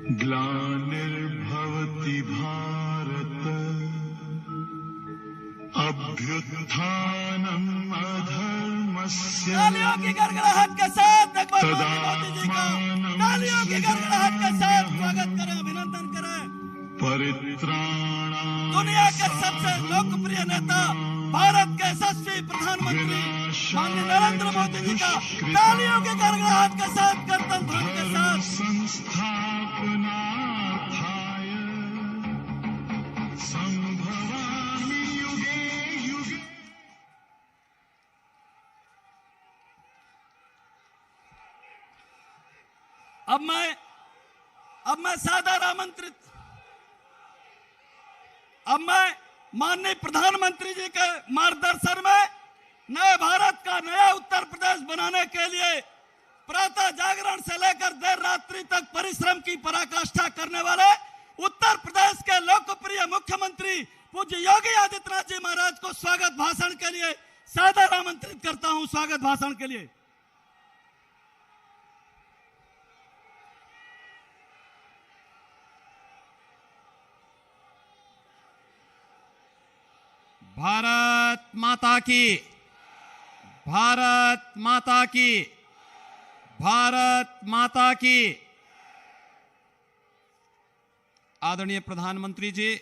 ग्लानिर्भवति भारत अभ्युत्थानम् अधर्मस्य तालियों की गड़गड़ाहट के साथ एक बार मोदी जी का तालियों की गड़गड़ाहट के साथ स्वागत करें, अभिनंदन करें। परित्राणाय दुनिया के सबसे लोकप्रिय नेता भारत के यशस्वी प्रधानमंत्री माननीय नरेंद्र मोदी जी का तालियों की गड़गड़ाहट के साथ कीर्तन ध्वनि के साथ संस्थापनार्थाय संभवामि युगे युगे। अब मैं सादर आमंत्रित माननीय प्रधानमंत्री जी के मार्गदर्शन में नए भारत का नया उत्तर प्रदेश बनाने के लिए प्रातः जागरण से लेकर देर रात्रि तक परिश्रम की पराकाष्ठा करने वाले उत्तर प्रदेश के लोकप्रिय मुख्यमंत्री पूज्य योगी आदित्यनाथ जी महाराज को स्वागत भाषण के लिए सादर आमंत्रित करता हूं। स्वागत भाषण के लिए भारत माता की, भारत माता की, भारत माता की। आदरणीय प्रधानमंत्री जी,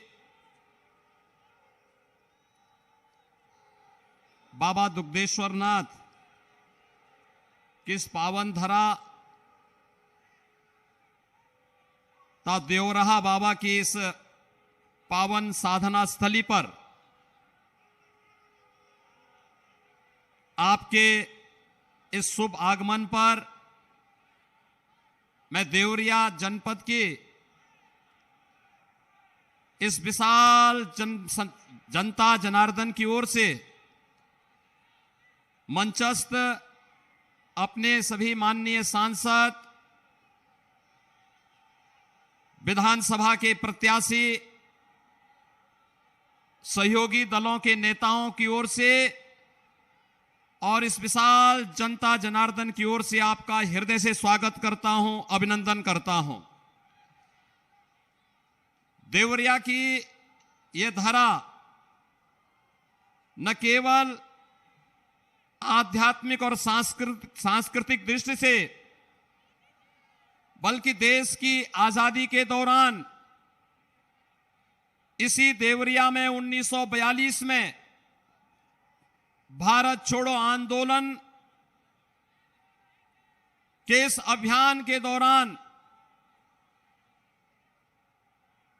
बाबा दुग्धेश्वरनाथ किस पावन धरा ता देवरहा बाबा की इस पावन साधना स्थली पर आपके इस शुभ आगमन पर मैं देवरिया जनपद की इस विशाल जनता जनार्दन की ओर से मंचस्थ अपने सभी माननीय सांसद, विधानसभा के प्रत्याशी, सहयोगी दलों के नेताओं की ओर से और इस विशाल जनता जनार्दन की ओर से आपका हृदय से स्वागत करता हूं, अभिनंदन करता हूं। देवरिया की यह धरा न केवल आध्यात्मिक और सांस्कृतिक दृष्टि से बल्कि देश की आजादी के दौरान इसी देवरिया में 1942 में भारत छोड़ो आंदोलन के इस अभियान के दौरान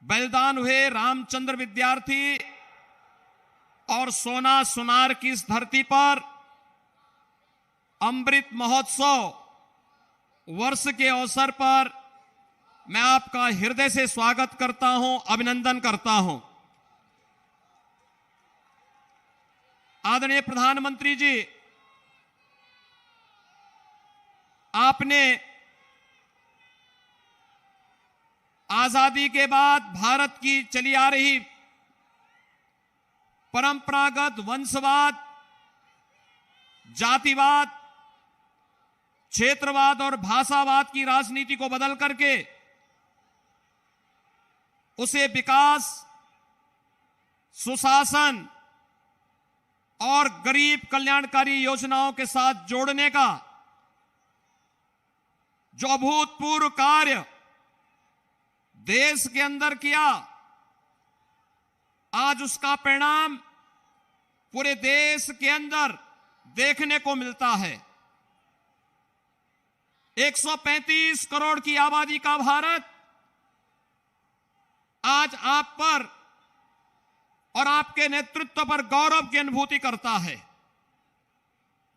बलिदान हुए रामचंद्र विद्यार्थी और सोना सुनार की इस धरती पर अमृत महोत्सव वर्ष के अवसर पर मैं आपका हृदय से स्वागत करता हूं, अभिनंदन करता हूं। आदरणीय प्रधानमंत्री जी, आपने आजादी के बाद भारत की चली आ रही परंपरागत वंशवाद, जातिवाद, क्षेत्रवाद और भाषावाद की राजनीति को बदल करके उसे विकास, सुशासन और गरीब कल्याणकारी योजनाओं के साथ जोड़ने का जो अभूतपूर्व कार्य देश के अंदर किया, आज उसका परिणाम पूरे देश के अंदर देखने को मिलता है। 135 करोड़ की आबादी का भारत आज आप पर और आपके नेतृत्व पर गौरव की अनुभूति करता है।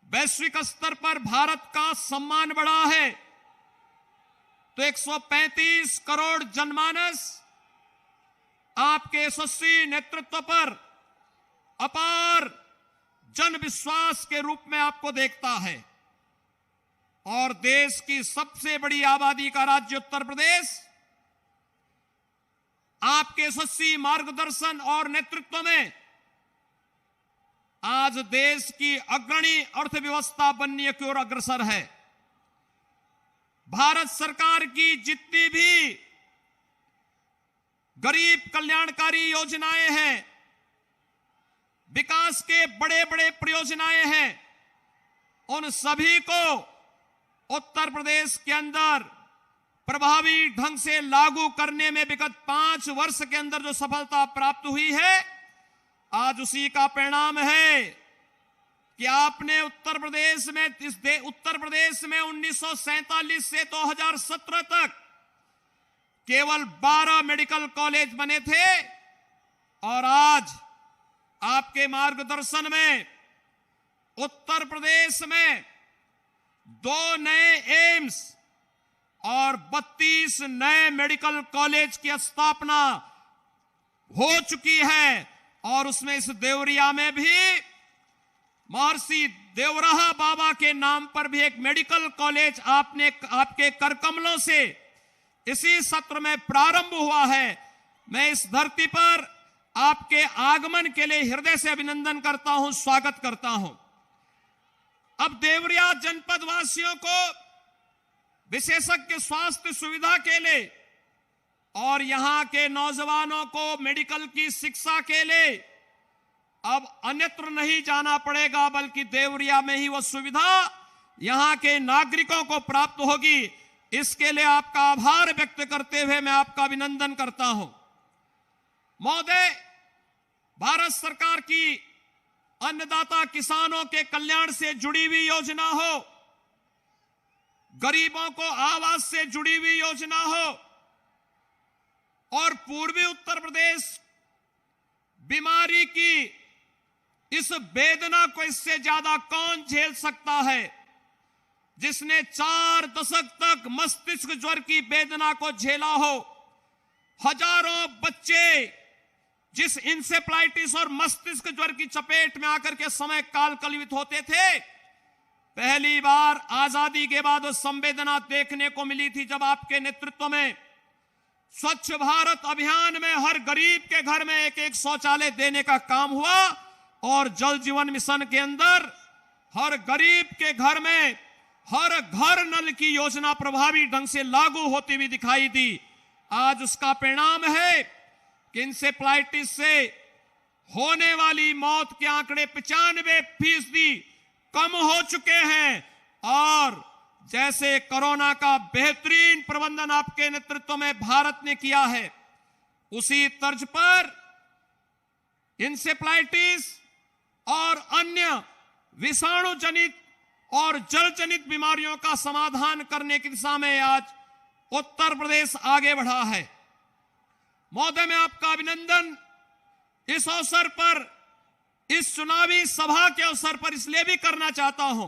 वैश्विक स्तर पर भारत का सम्मान बढ़ा है तो 135 करोड़ जनमानस आपके यशस्वी नेतृत्व पर अपार जन विश्वास के रूप में आपको देखता है। और देश की सबसे बड़ी आबादी का राज्य उत्तर प्रदेश आपके यशस्वी मार्गदर्शन और नेतृत्व में आज देश की अग्रणी अर्थव्यवस्था बनने की ओर अग्रसर है। भारत सरकार की जितनी भी गरीब कल्याणकारी योजनाएं हैं, विकास के बड़े बड़े परियोजनाएं हैं, उन सभी को उत्तर प्रदेश के अंदर प्रभावी ढंग से लागू करने में विगत 5 वर्ष के अंदर जो सफलता प्राप्त हुई है, आज उसी का परिणाम है कि आपने उत्तर प्रदेश में 1947 से 2017 तक केवल 12 मेडिकल कॉलेज बने थे और आज आपके मार्गदर्शन में उत्तर प्रदेश में 2 नए एम्स और 32 नए मेडिकल कॉलेज की स्थापना हो चुकी है और उसमें इस देवरिया में भी महर्षि देवराहा बाबा के नाम पर भी एक मेडिकल कॉलेज आपके करकमलों से इसी सत्र में प्रारंभ हुआ है। मैं इस धरती पर आपके आगमन के लिए हृदय से अभिनंदन करता हूं, स्वागत करता हूं। अब देवरिया जनपद वासियों को विशेषज्ञ स्वास्थ्य सुविधा के लिए और यहां के नौजवानों को मेडिकल की शिक्षा के लिए अब अन्यत्र नहीं जाना पड़ेगा, बल्कि देवरिया में ही वह सुविधा यहां के नागरिकों को प्राप्त होगी। इसके लिए आपका आभार व्यक्त करते हुए मैं आपका अभिनंदन करता हूं। महोदय, भारत सरकार की अन्नदाता किसानों के कल्याण से जुड़ी हुई योजना हो, गरीबों को आवास से जुड़ी हुई योजना हो और पूर्वी उत्तर प्रदेश बीमारी की इस वेदना को इससे ज्यादा कौन झेल सकता है, जिसने 4 दशक तक मस्तिष्क ज्वर की वेदना को झेला हो। हजारों बच्चे जिस इंसेफ्लाइटिस और मस्तिष्क ज्वर की चपेट में आकर के समय काल कलवित होते थे, पहली बार आजादी के बाद वो संवेदना देखने को मिली थी जब आपके नेतृत्व में स्वच्छ भारत अभियान में हर गरीब के घर में एक शौचालय देने का काम हुआ और जल जीवन मिशन के अंदर हर गरीब के घर में हर घर नल की योजना प्रभावी ढंग से लागू होती हुई दिखाई दी। आज उसका परिणाम है कि इंसेफ्लाइटिस से होने वाली मौत के आंकड़े 95% कम हो चुके हैं और जैसे कोरोना का बेहतरीन प्रबंधन आपके नेतृत्व में भारत ने किया है, उसी तर्ज पर इंसेफ्लाइटिस और अन्य विषाणु जनित और जल जनित बीमारियों का समाधान करने की दिशा में आज उत्तर प्रदेश आगे बढ़ा है। महोदय, मैं आपका अभिनंदन इस अवसर पर, इस चुनावी सभा के अवसर पर इसलिए भी करना चाहता हूं,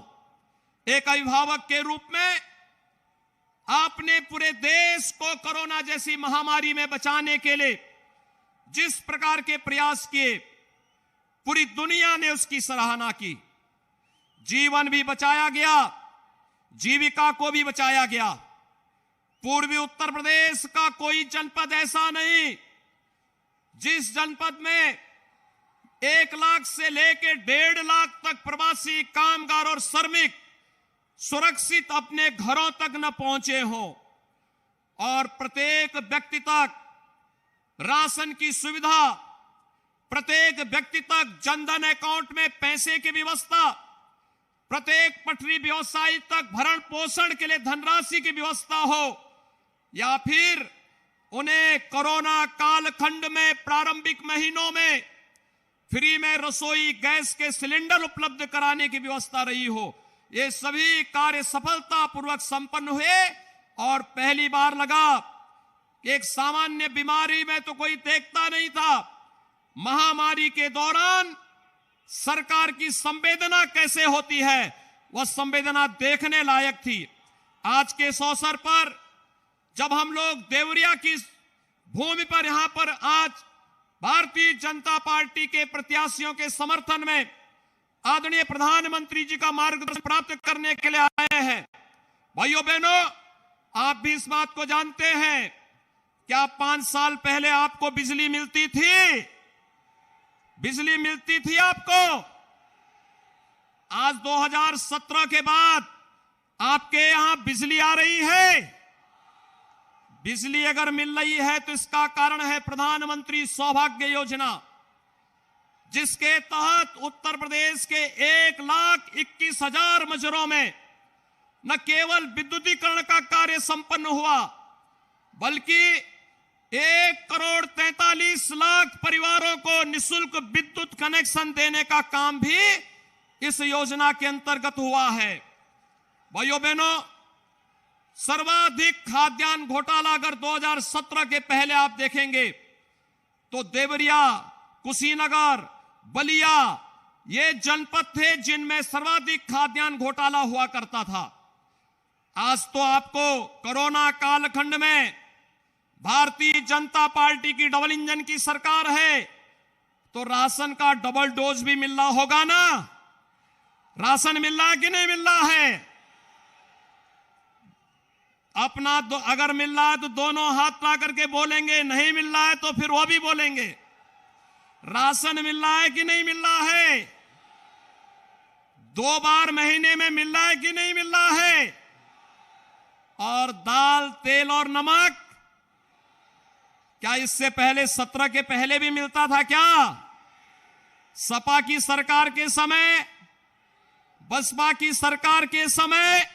एक अभिभावक के रूप में आपने पूरे देश को कोरोना जैसी महामारी में बचाने के लिए जिस प्रकार के प्रयास किए, पूरी दुनिया ने उसकी सराहना की। जीवन भी बचाया गया, जीविका को भी बचाया गया। पूर्वी उत्तर प्रदेश का कोई जनपद ऐसा नहीं जिस जनपद में 1 लाख से लेकर 1.5 लाख तक प्रवासी कामगार और श्रमिक सुरक्षित अपने घरों तक न पहुंचे हों और प्रत्येक व्यक्ति तक राशन की सुविधा, प्रत्येक व्यक्ति तक जनधन अकाउंट में पैसे की व्यवस्था, प्रत्येक पटरी व्यवसायी तक भरण पोषण के लिए धनराशि की व्यवस्था हो, या फिर उन्हें कोरोना कालखंड में प्रारंभिक महीनों में फ्री में रसोई गैस के सिलेंडर उपलब्ध कराने की व्यवस्था रही हो, ये सभी कार्य सफलतापूर्वक संपन्न हुए। और पहली बार लगा एक सामान्य बीमारी में तो कोई देखता नहीं था, महामारी के दौरान सरकार की संवेदना कैसे होती है, वह संवेदना देखने लायक थी। आज के इस अवसर पर जब हम लोग देवरिया की भूमि पर यहां पर आज भारतीय जनता पार्टी के प्रत्याशियों के समर्थन में आदरणीय प्रधानमंत्री जी का मार्गदर्शन प्राप्त करने के लिए आए हैं, भाइयों बहनों, आप भी इस बात को जानते हैं, क्या 5 साल पहले आपको बिजली मिलती थी? बिजली मिलती थी आपको? आज 2017 के बाद आपके यहां बिजली आ रही है। बिजली अगर मिल रही है तो इसका कारण है प्रधानमंत्री सौभाग्य योजना, जिसके तहत उत्तर प्रदेश के 1,21,000 मजरों में न केवल विद्युतीकरण का कार्य संपन्न हुआ, बल्कि 1,43,00,000 परिवारों को निःशुल्क विद्युत कनेक्शन देने का काम भी इस योजना के अंतर्गत हुआ है। भाइयों बहनों, सर्वाधिक खाद्यान्न घोटाला अगर 2017 के पहले आप देखेंगे तो देवरिया, कुशीनगर, बलिया ये जनपद थे जिनमें सर्वाधिक खाद्यान्न घोटाला हुआ करता था। आज तो आपको कोरोना कालखंड में भारतीय जनता पार्टी की डबल इंजन की सरकार है, तो राशन का डबल डोज भी मिल रहा होगा ना? राशन मिल रहा है कि नहीं मिल रहा है? अपना अगर मिल रहा है तो दोनों हाथ ला करके बोलेंगे, नहीं मिल रहा है तो फिर वो भी बोलेंगे। राशन मिल रहा है कि नहीं मिल रहा है? 2 बार महीने में मिल रहा है कि नहीं मिल रहा है? और दाल, तेल और नमक क्या इससे पहले 17 के पहले भी मिलता था क्या? सपा की सरकार के समय, बसपा की सरकार के समय,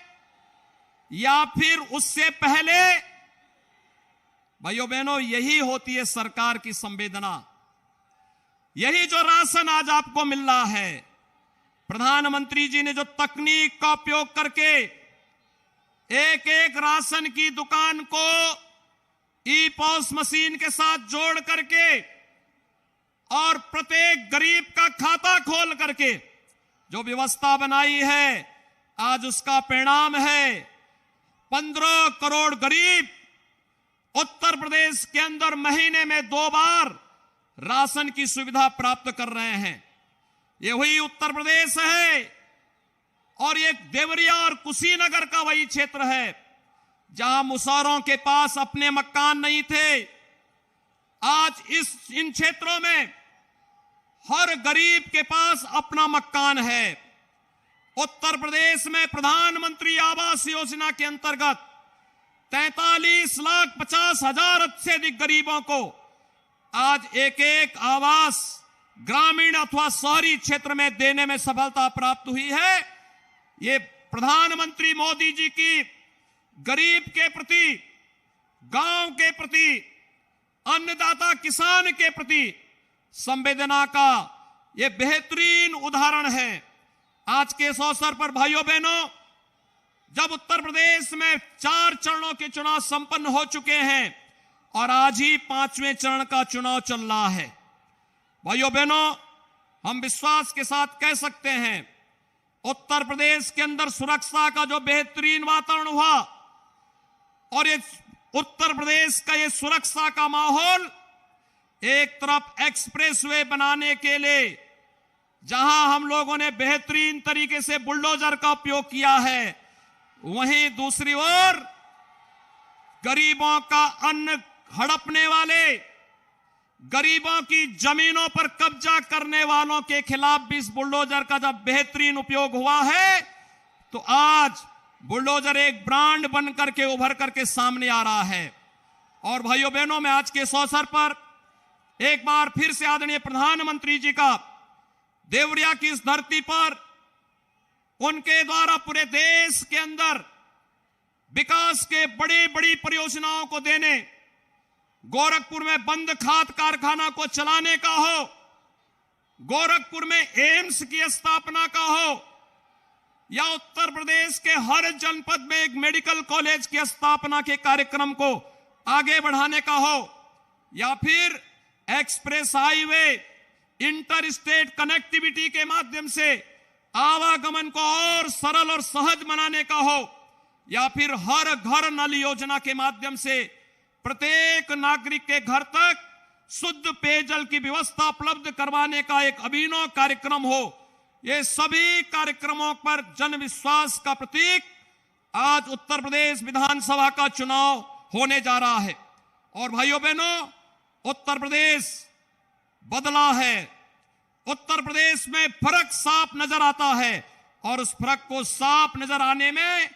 या फिर उससे पहले? भाइयों बहनों, यही होती है सरकार की संवेदना। यही जो राशन आज आपको मिल रहा है, प्रधानमंत्री जी ने जो तकनीक का उपयोग करके एक एक राशन की दुकान को ई पॉस मशीन के साथ जोड़ करके और प्रत्येक गरीब का खाता खोल करके जो व्यवस्था बनाई है, आज उसका परिणाम है 15 करोड़ गरीब उत्तर प्रदेश के अंदर महीने में 2 बार राशन की सुविधा प्राप्त कर रहे हैं। ये वही उत्तर प्रदेश है और ये देवरिया और कुशीनगर का वही क्षेत्र है जहां मुसहरों के पास अपने मकान नहीं थे। आज इन क्षेत्रों में हर गरीब के पास अपना मकान है। उत्तर प्रदेश में प्रधानमंत्री आवास योजना के अंतर्गत 43,50,000 से अधिक गरीबों को आज एक एक आवास ग्रामीण अथवा शहरी क्षेत्र में देने में सफलता प्राप्त हुई है। ये प्रधानमंत्री मोदी जी की गरीब के प्रति, गांव के प्रति, अन्नदाता किसान के प्रति संवेदना का ये बेहतरीन उदाहरण है। आज के इस अवसर पर भाइयों बहनों, जब उत्तर प्रदेश में 4 चरणों के चुनाव संपन्न हो चुके हैं और आज ही 5वें चरण का चुनाव चल रहा है, भाइयों बहनों, हम विश्वास के साथ कह सकते हैं उत्तर प्रदेश के अंदर सुरक्षा का जो बेहतरीन वातावरण हुआ और ये उत्तर प्रदेश का ये सुरक्षा का माहौल, एक तरफ एक्सप्रेसवे बनाने के लिए जहां हम लोगों ने बेहतरीन तरीके से बुलडोजर का उपयोग किया है, वहीं दूसरी ओर गरीबों का अन्न हड़पने वाले, गरीबों की जमीनों पर कब्जा करने वालों के खिलाफ भी इस बुलडोजर का जब बेहतरीन उपयोग हुआ है, तो आज बुलडोजर एक ब्रांड बन करके उभर करके सामने आ रहा है। और भाइयों बहनों, मैं आज के इस अवसर पर एक बार फिर से आदरणीय प्रधानमंत्री जी का देवरिया की इस धरती पर उनके द्वारा पूरे देश के अंदर विकास के बड़ी बड़ी परियोजनाओं को देने, गोरखपुर में बंद खाद कारखाना को चलाने का हो, गोरखपुर में एम्स की स्थापना का हो, या उत्तर प्रदेश के हर जनपद में एक मेडिकल कॉलेज की स्थापना के कार्यक्रम को आगे बढ़ाने का हो, या फिर express highway, inter state connectivity के माध्यम से आवागमन को और सरल और सहज बनाने का हो, या फिर हर घर नल योजना के माध्यम से प्रत्येक नागरिक के घर तक शुद्ध पेयजल की व्यवस्था उपलब्ध करवाने का एक अभिनव कार्यक्रम हो। ये सभी कार्यक्रमों पर जन विश्वास का प्रतीक आज उत्तर प्रदेश विधानसभा का चुनाव होने जा रहा है। और भाइयों बहनों, उत्तर प्रदेश बदला है, उत्तर प्रदेश में फर्क साफ नजर आता है और उस फर्क को साफ नजर आने में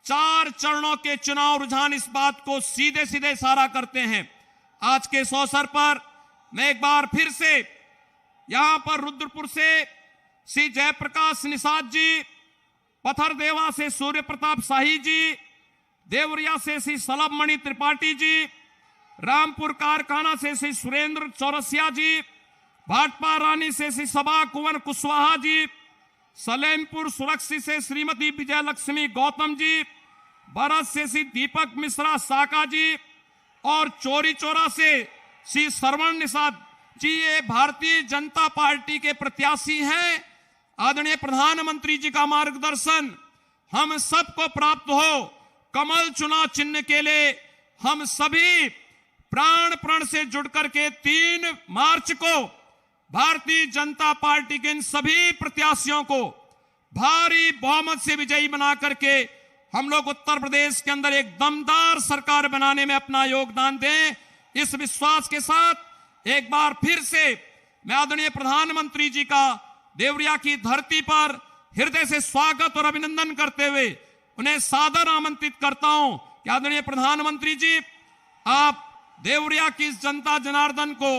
4 चरणों के चुनाव रुझान इस बात को सीधे सीधे इशारा करते हैं। आज के इस अवसर पर मैं एक बार फिर से यहां पर रुद्रपुर से श्री जयप्रकाश निषाद जी, पथरदेवा से सूर्य प्रताप शाही जी, देवरिया से श्री सलभमणि त्रिपाठी जी, रामपुर कारखाना से श्री सुरेंद्र चौरसिया जी, भाटपा रानी से श्री सभा कुंवर कुशवाहा जी, सलेमपुर सुरक्षित से श्रीमती विजय लक्ष्मी गौतम जी, बरस से श्री दीपक मिश्रा साका जी और चोरी चौरा से श्री श्रवण निषाद जी, ये भारतीय जनता पार्टी के प्रत्याशी हैं। आदरणीय प्रधानमंत्री जी का मार्गदर्शन हम सबको प्राप्त हो। कमल चुनाव चिन्ह के लिए हम सभी प्राण प्रण से जुड़ करके 3 मार्च को भारतीय जनता पार्टी के इन सभी प्रत्याशियों को भारी बहुमत से विजयी बना करके हम लोग उत्तर प्रदेश के अंदर एक दमदार सरकार बनाने में अपना योगदान दें। इस विश्वास के साथ एक बार फिर से मैं आदरणीय प्रधानमंत्री जी का देवरिया की धरती पर हृदय से स्वागत और अभिनंदन करते हुए उन्हें सादर आमंत्रित करता हूं कि आदरणीय प्रधानमंत्री जी, आप देवरिया की इस जनता जनार्दन को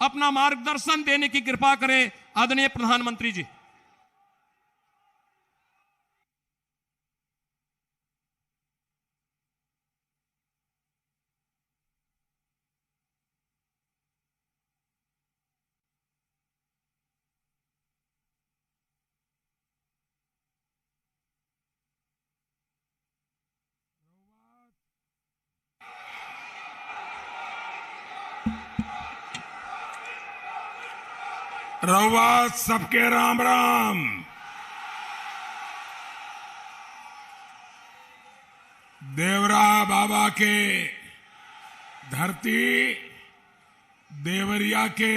अपना मार्गदर्शन देने की कृपा करें। आदरणीय प्रधानमंत्री जी। रहुआ सबके राम राम। देवरा बाबा के धरती देवरिया के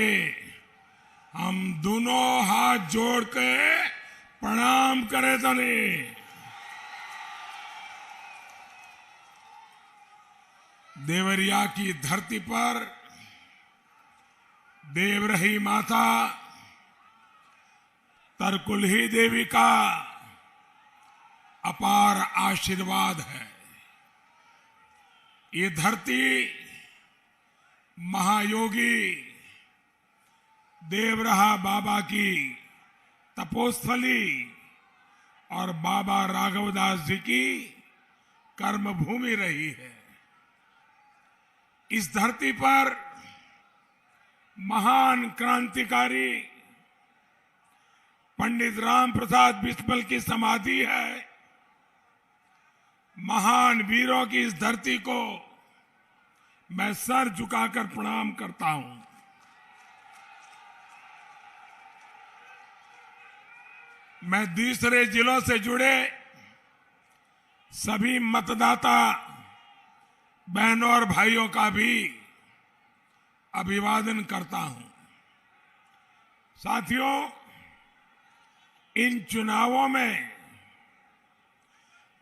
हम दोनों हाथ जोड़ के प्रणाम करे तने। देवरिया की धरती पर देवरही माता तरकुलही देवी का अपार आशीर्वाद है। ये धरती महायोगी देवरहा बाबा की तपोस्थली और बाबा राघवदास जी की कर्मभूमि रही है। इस धरती पर महान क्रांतिकारी पंडित राम प्रसाद बिस्मिल की समाधि है। महान वीरों की इस धरती को मैं सर झुकाकर प्रणाम करता हूं। मैं दूसरे जिलों से जुड़े सभी मतदाता बहनों और भाइयों का भी अभिवादन करता हूं। साथियों, इन चुनावों में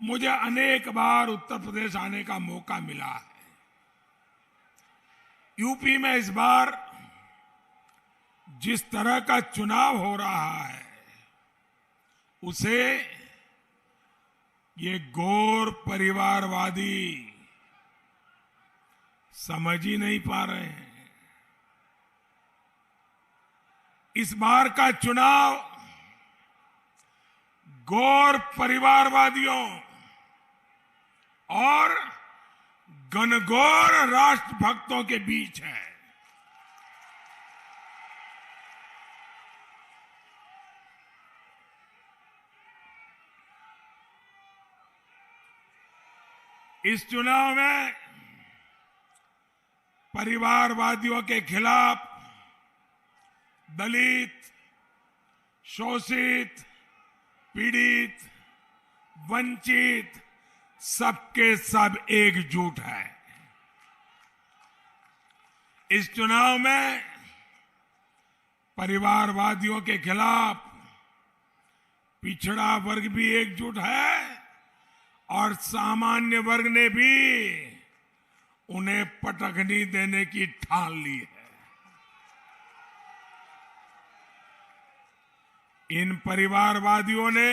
मुझे अनेक बार उत्तर प्रदेश आने का मौका मिला है। यूपी में इस बार जिस तरह का चुनाव हो रहा है उसे ये गौर परिवारवादी समझ ही नहीं पा रहे हैं। इस बार का चुनाव गौर परिवारवादियों और घनघोर राष्ट्रभक्तों के बीच है। इस चुनाव में परिवारवादियों के खिलाफ दलित, शोषित, पीड़ित, वंचित सबके सब एकजुट है। इस चुनाव में परिवारवादियों के खिलाफ पिछड़ा वर्ग भी एकजुट है और सामान्य वर्ग ने भी उन्हें पटखनी देने की ठान ली है। इन परिवारवादियों ने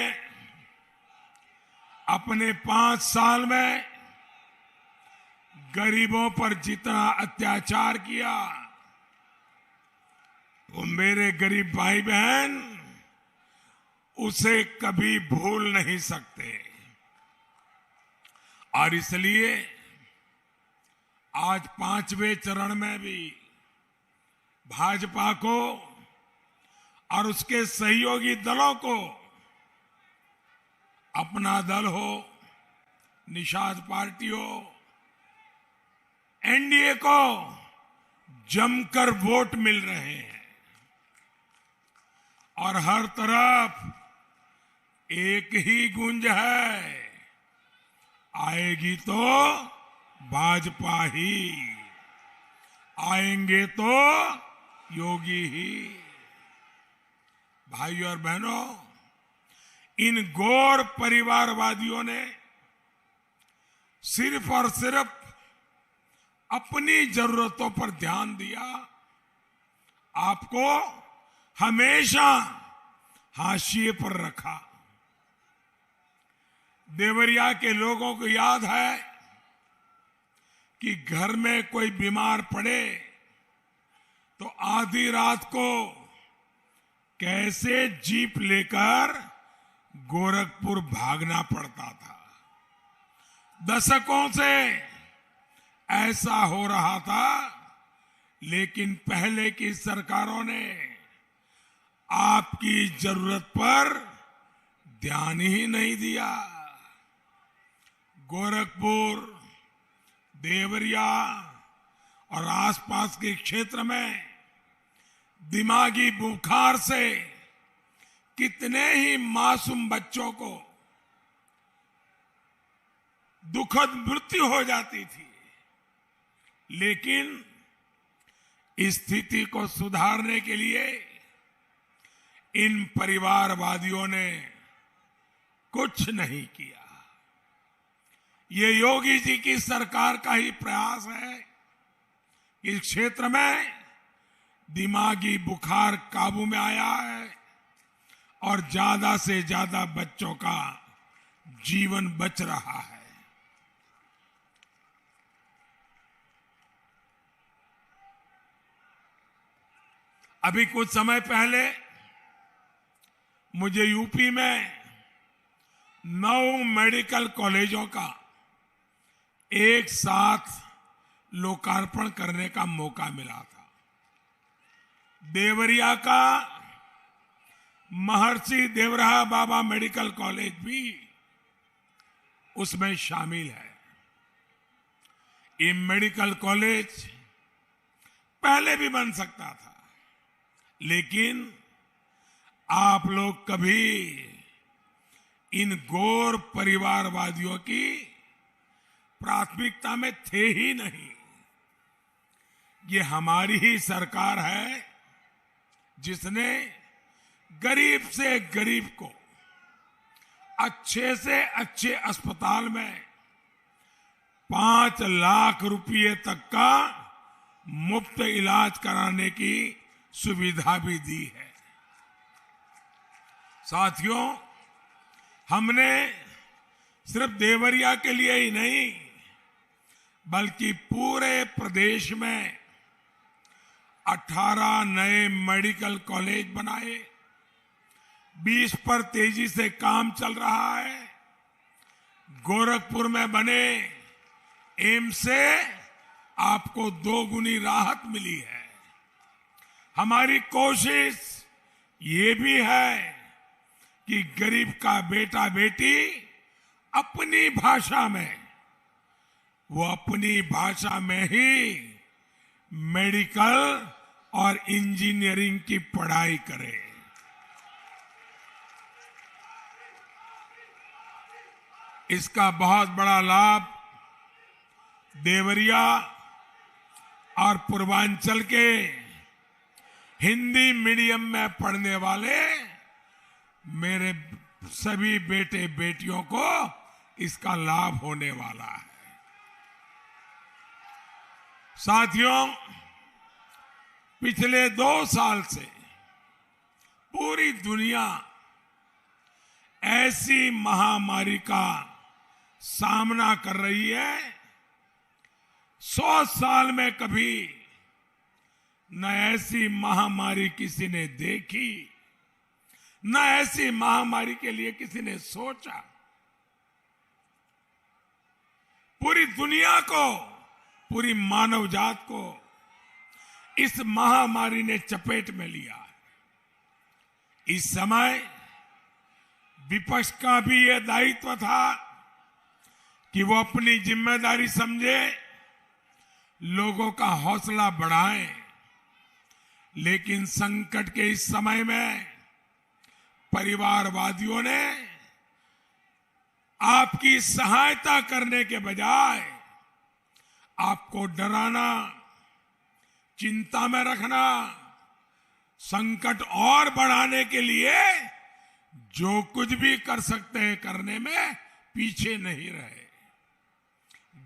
अपने 5 साल में गरीबों पर जितना अत्याचार किया वो मेरे गरीब भाई बहन उसे कभी भूल नहीं सकते। और इसलिए आज 5वें चरण में भी भाजपा को और उसके सहयोगी दलों को, अपना दल हो, निषाद पार्टी हो, एनडीए को जमकर वोट मिल रहे हैं। और हर तरफ एक ही गूंज है, आएगी तो भाजपा ही, आएंगे तो योगी ही। भाइयों और बहनों, इन गौर परिवारवादियों ने सिर्फ और सिर्फ अपनी जरूरतों पर ध्यान दिया, आपको हमेशा हाशिए पर रखा। देवरिया के लोगों को याद है कि घर में कोई बीमार पड़े तो आधी रात को कैसे जीप लेकर गोरखपुर भागना पड़ता था। दशकों से ऐसा हो रहा था, लेकिन पहले की सरकारों ने आपकी जरूरत पर ध्यान ही नहीं दिया। गोरखपुर, देवरिया और आसपास के क्षेत्र में दिमागी बुखार से कितने ही मासूम बच्चों को दुखद मृत्यु हो जाती थी। लेकिन इस स्थिति को सुधारने के लिए इन परिवारवादियों ने कुछ नहीं किया। ये योगी जी की सरकार का ही प्रयास है कि इस क्षेत्र में दिमागी बुखार काबू में आया है और ज्यादा से ज्यादा बच्चों का जीवन बच रहा है। अभी कुछ समय पहले मुझे यूपी में 9 मेडिकल कॉलेजों का एक साथ लोकार्पण करने का मौका मिला था। देवरिया का महर्षि देवराहा बाबा मेडिकल कॉलेज भी उसमें शामिल है। ये मेडिकल कॉलेज पहले भी बन सकता था, लेकिन आप लोग कभी इन गौर परिवारवादियों की प्राथमिकता में थे ही नहीं। ये हमारी ही सरकार है जिसने गरीब से गरीब को अच्छे से अच्छे अस्पताल में 5 लाख रुपए तक का मुफ्त इलाज कराने की सुविधा भी दी है। साथियों, हमने सिर्फ देवरिया के लिए ही नहीं बल्कि पूरे प्रदेश में 18 नए मेडिकल कॉलेज बनाए। 20 पर तेजी से काम चल रहा है। गोरखपुर में बने एम्स से आपको 2 गुनी राहत मिली है। हमारी कोशिश ये भी है कि गरीब का बेटा बेटी अपनी भाषा में, वो अपनी भाषा में ही मेडिकल और इंजीनियरिंग की पढ़ाई करे। इसका बहुत बड़ा लाभ देवरिया और पूर्वांचल के हिंदी मीडियम में पढ़ने वाले मेरे सभी बेटे बेटियों को इसका लाभ होने वाला है। साथियों, पिछले 2 साल से पूरी दुनिया ऐसी महामारी का सामना कर रही है, 100 साल में कभी न ऐसी महामारी किसी ने देखी, न ऐसी महामारी के लिए किसी ने सोचा। पूरी दुनिया को, पूरी मानव जात को इस महामारी ने चपेट में लिया। इस समय विपक्ष का भी यह दायित्व था कि वो अपनी जिम्मेदारी समझे, लोगों का हौसला बढ़ाएं। लेकिन संकट के इस समय में परिवारवादियों ने आपकी सहायता करने के बजाय आपको डराना, चिंता में रखना, संकट और बढ़ाने के लिए जो कुछ भी कर सकते हैं करने में पीछे नहीं रहे।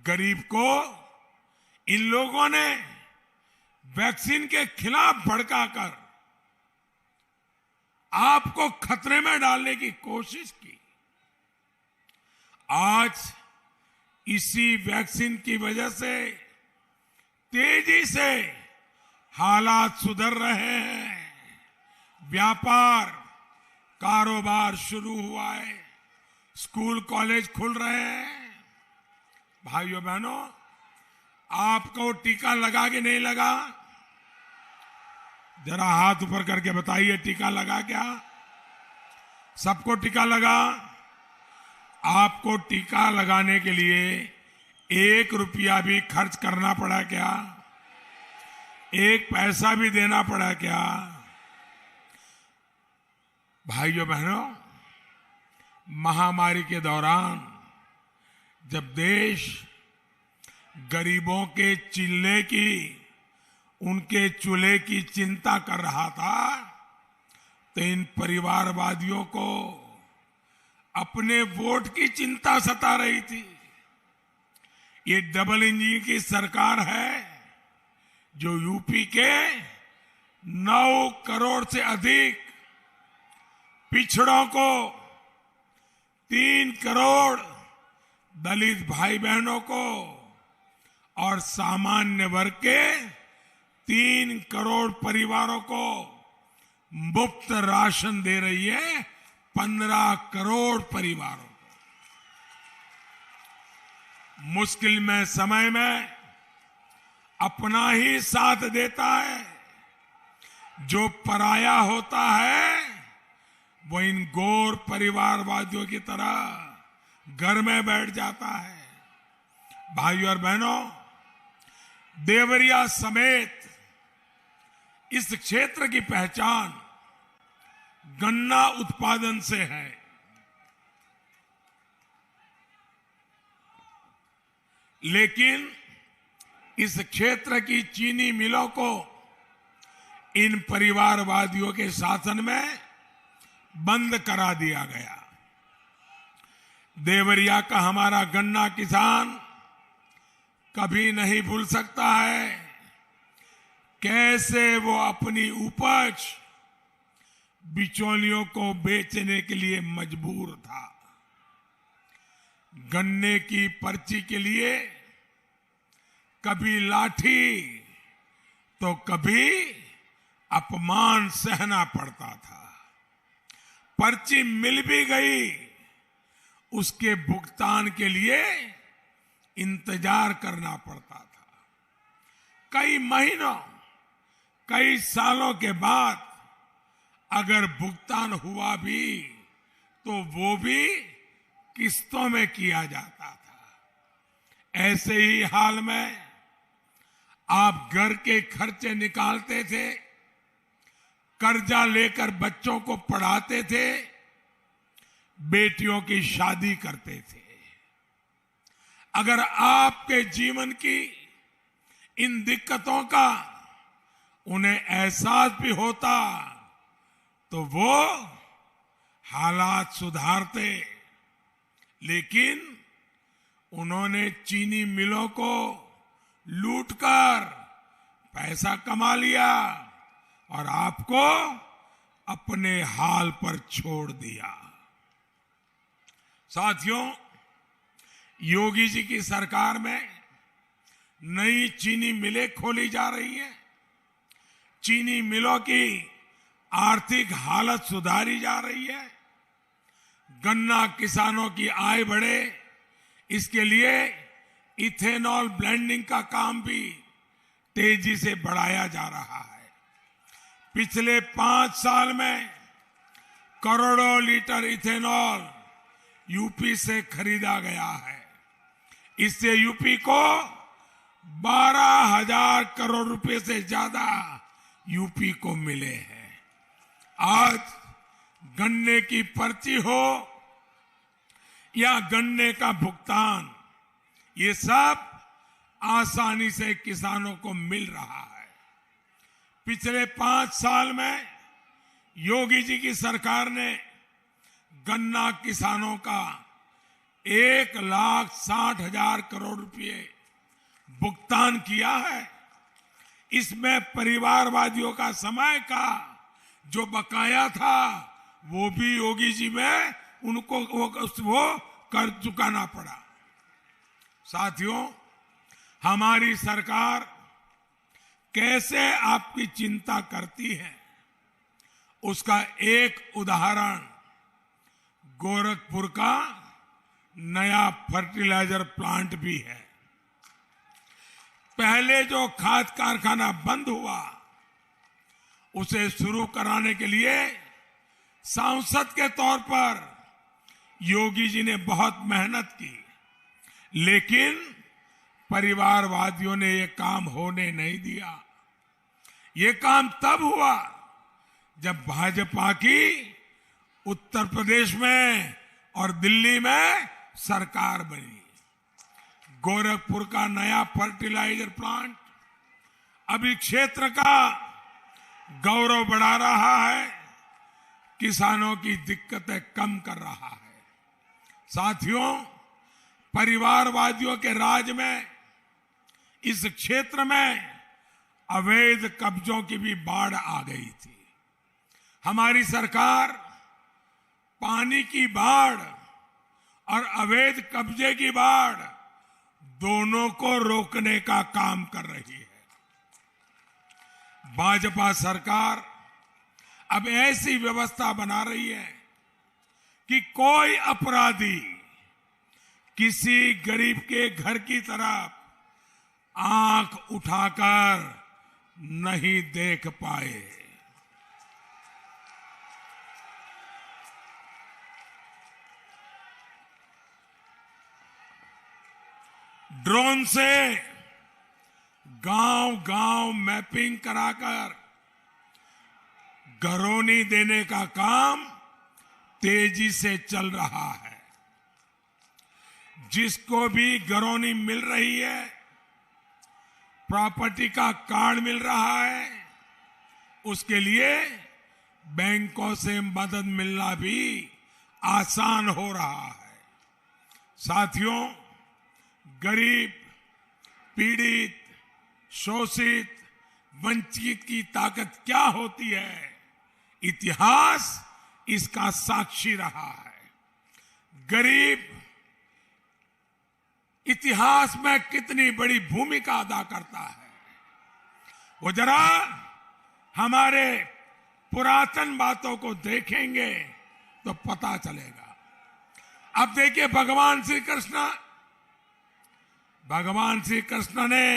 गरीब को इन लोगों ने वैक्सीन के खिलाफ भड़काकर आपको खतरे में डालने की कोशिश की। आज इसी वैक्सीन की वजह से तेजी से हालात सुधर रहे हैं, व्यापार कारोबार शुरू हुआ है, स्कूल कॉलेज खुल रहे हैं। भाइयों बहनों, आपको टीका लगा कि नहीं लगा? जरा हाथ ऊपर करके बताइए, टीका लगा क्या? सबको टीका लगा? आपको टीका लगाने के लिए 1 रुपया भी खर्च करना पड़ा क्या? 1 पैसा भी देना पड़ा क्या? भाइयों बहनों, महामारी के दौरान जब देश गरीबों के चिल्ले की, उनके चूल्हे की चिंता कर रहा था, तो इन परिवारवादियों को अपने वोट की चिंता सता रही थी। ये डबल इंजन की सरकार है जो यूपी के 9 करोड़ से अधिक पिछड़ों को, 3 करोड़ दलित भाई बहनों को और सामान्य वर्ग के 3 करोड़ परिवारों को मुफ्त राशन दे रही है। 15 करोड़ परिवारों को मुश्किल में समय में अपना ही साथ देता है। जो पराया होता है वो इन गौर परिवारवादियों की तरह घर में बैठ जाता है। भाइयों और बहनों, देवरिया समेत इस क्षेत्र की पहचान गन्ना उत्पादन से है। लेकिन इस क्षेत्र की चीनी मिलों को इन परिवारवादियों के शासन में बंद करा दिया गया। देवरिया का हमारा गन्ना किसान कभी नहीं भूल सकता है कैसे वो अपनी उपज बिचौलियों को बेचने के लिए मजबूर था। गन्ने की पर्ची के लिए कभी लाठी तो कभी अपमान सहना पड़ता था। पर्ची मिल भी गई, उसके भुगतान के लिए इंतजार करना पड़ता था। कई महीनों, कई सालों के बाद अगर भुगतान हुआ भी तो वो भी किस्तों में किया जाता था। ऐसे ही हाल में आप घर के खर्चे निकालते थे, कर्जा लेकर बच्चों को पढ़ाते थे, बेटियों की शादी करते थे। अगर आपके जीवन की इन दिक्कतों का उन्हें एहसास भी होता तो वो हालात सुधारते, लेकिन उन्होंने चीनी मिलों को लूटकर पैसा कमा लिया और आपको अपने हाल पर छोड़ दिया। साथियों, योगी जी की सरकार में नई चीनी मिलें खोली जा रही है, चीनी मिलों की आर्थिक हालत सुधारी जा रही है, गन्ना किसानों की आय बढ़े इसके लिए इथेनॉल ब्लेंडिंग का काम भी तेजी से बढ़ाया जा रहा है। पिछले 5 साल में करोड़ों लीटर इथेनॉल यूपी से खरीदा गया है। इससे यूपी को 12,000 करोड़ रुपए से ज्यादा यूपी को मिले हैं। आज गन्ने की पर्ची हो या गन्ने का भुगतान, ये सब आसानी से किसानों को मिल रहा है। पिछले 5 साल में योगी जी की सरकार ने गन्ना किसानों का 1,60,000 करोड़ रुपए भुगतान किया है। इसमें परिवारवादियों का समय का जो बकाया था वो भी योगी जी में उनको वो कर चुकाना पड़ा। साथियों, हमारी सरकार कैसे आपकी चिंता करती है उसका एक उदाहरण गोरखपुर का नया फर्टिलाइजर प्लांट भी है। पहले जो खाद कारखाना बंद हुआ उसे शुरू कराने के लिए सांसद के तौर पर योगी जी ने बहुत मेहनत की, लेकिन परिवारवादियों ने ये काम होने नहीं दिया। ये काम तब हुआ जब भाजपा की उत्तर प्रदेश में और दिल्ली में सरकार बनी। गोरखपुर का नया फर्टिलाइजर प्लांट अभी क्षेत्र का गौरव बढ़ा रहा है, किसानों की दिक्कतें कम कर रहा है। साथियों, परिवारवादियों के राज में इस क्षेत्र में अवैध कब्जों की भी बाढ़ आ गई थी। हमारी सरकार पानी की बाढ़ और अवैध कब्जे की बाढ़ दोनों को रोकने का काम कर रही है। भाजपा सरकार अब ऐसी व्यवस्था बना रही है कि कोई अपराधी किसी गरीब के घर की तरफ आंख उठाकर नहीं देख पाए। ड्रोन से गांव-गांव मैपिंग कराकर घरौनी देने का काम तेजी से चल रहा है। जिसको भी घरौनी मिल रही है, प्रॉपर्टी का कार्ड मिल रहा है, उसके लिए बैंकों से मदद मिलना भी आसान हो रहा है। साथियों, गरीब, पीड़ित, शोषित, वंचित की ताकत क्या होती है, इतिहास इसका साक्षी रहा है। गरीब इतिहास में कितनी बड़ी भूमिका अदा करता है, वो जरा हमारे पुरातन बातों को देखेंगे तो पता चलेगा। अब देखिए, भगवान श्री कृष्ण ने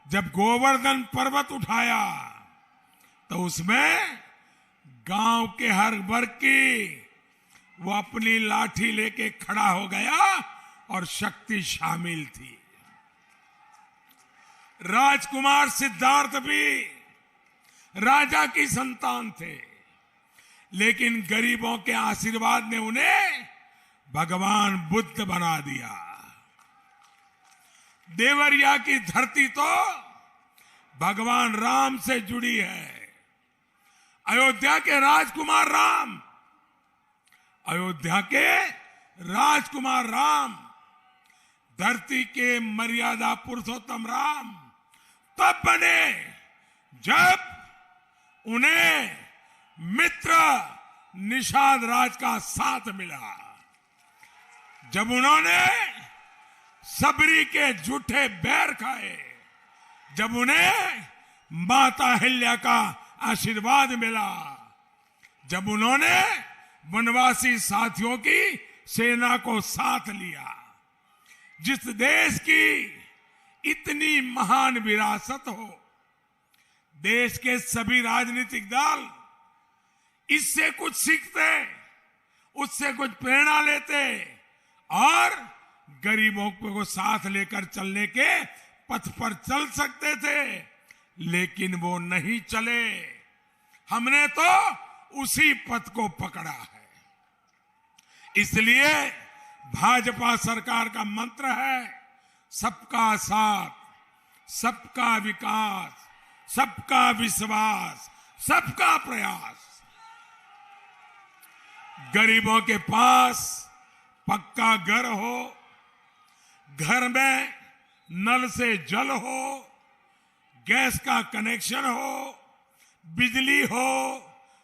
जब गोवर्धन पर्वत उठाया तो उसमें गांव के हर वर्ग की वो अपनी लाठी लेके खड़ा हो गया और शक्ति शामिल थी। राजकुमार सिद्धार्थ भी राजा की संतान थे, लेकिन गरीबों के आशीर्वाद ने उन्हें भगवान बुद्ध बना दिया। देवरिया की धरती तो भगवान राम से जुड़ी है। अयोध्या के राजकुमार राम धरती के मर्यादा पुरुषोत्तम राम तब बने जब उन्हें मित्र निषाद राज का साथ मिला, जब उन्होंने सबरी के झूठे बैर खाए, जब उन्हें माता अहिल्या का आशीर्वाद मिला, जब उन्होंने वनवासी साथियों की सेना को साथ लिया। जिस देश की इतनी महान विरासत हो, देश के सभी राजनीतिक दल इससे कुछ सीखते, उससे कुछ प्रेरणा लेते और गरीबों को साथ लेकर चलने के पथ पर चल सकते थे, लेकिन वो नहीं चले। हमने तो उसी पथ को पकड़ा है। इसलिए भाजपा सरकार का मंत्र है सबका साथ, सबका विकास, सबका विश्वास, सबका प्रयास। गरीबों के पास पक्का घर हो, घर में नल से जल हो, गैस का कनेक्शन हो, बिजली हो,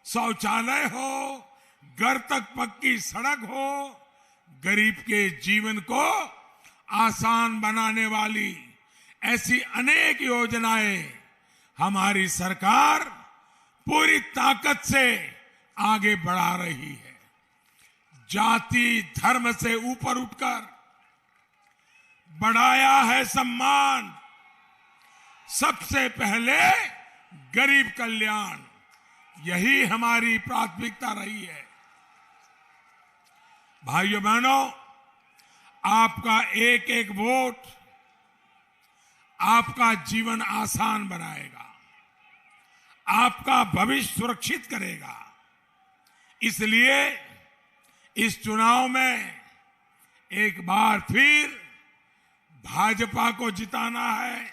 शौचालय हो, घर तक पक्की सड़क हो, गरीब के जीवन को आसान बनाने वाली ऐसी अनेक योजनाएं हमारी सरकार पूरी ताकत से आगे बढ़ा रही है। जाति धर्म से ऊपर उठकर बढ़ाया है सम्मान, सबसे पहले गरीब कल्याण, यही हमारी प्राथमिकता रही है। भाइयों बहनों, आपका एक एक वोट आपका जीवन आसान बनाएगा, आपका भविष्य सुरक्षित करेगा। इसलिए इस चुनाव में एक बार फिर भाजपा को जिताना है,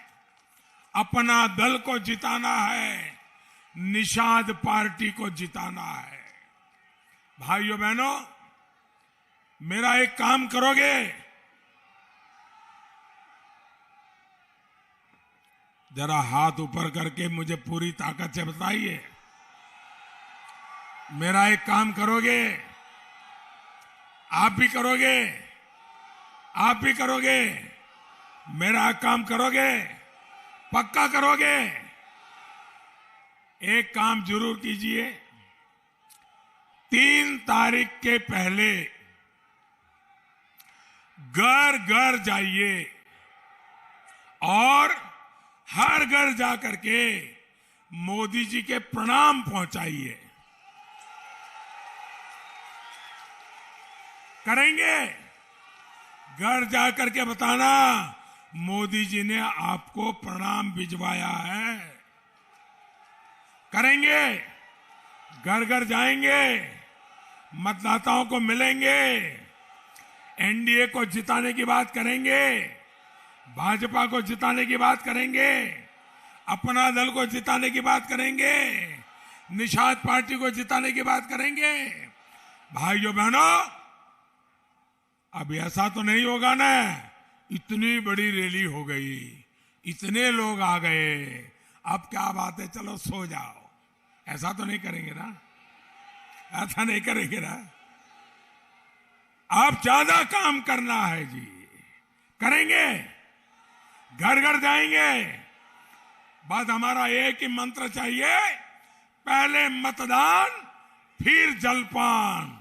अपना दल को जिताना है, निषाद पार्टी को जिताना है। भाइयों बहनों, मेरा एक काम करोगे? जरा हाथ ऊपर करके मुझे पूरी ताकत से बताइए, मेरा एक काम करोगे? आप भी करोगे? आप भी करोगे? मेरा काम करोगे? पक्का करोगे? एक काम जरूर कीजिए, 3 तारीख के पहले घर घर जाइए और हर घर जाकर के मोदी जी के प्रणाम पहुंचाइए। करेंगे? घर जाकर के बताना मोदी जी ने आपको प्रणाम भिजवाया है। करेंगे? घर घर जाएंगे, मतदाताओं को मिलेंगे, एनडीए को जिताने की बात करेंगे, भाजपा को जिताने की बात करेंगे, अपना दल को जिताने की बात करेंगे, निषाद पार्टी को जिताने की बात करेंगे। भाइयों बहनों, अब ऐसा तो नहीं होगा ना इतनी बड़ी रैली हो गई, इतने लोग आ गए, अब क्या बात है, चलो सो जाओ, ऐसा तो नहीं करेंगे ना? ऐसा नहीं करेंगे ना? आप ज्यादा काम करना है जी। करेंगे? घर घर जाएंगे। बस हमारा एक ही मंत्र चाहिए, पहले मतदान फिर जलपान,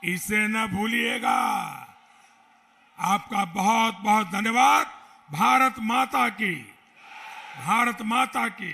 इसे न भूलिएगा। आपका बहुत बहुत धन्यवाद। भारत माता की, भारत माता की।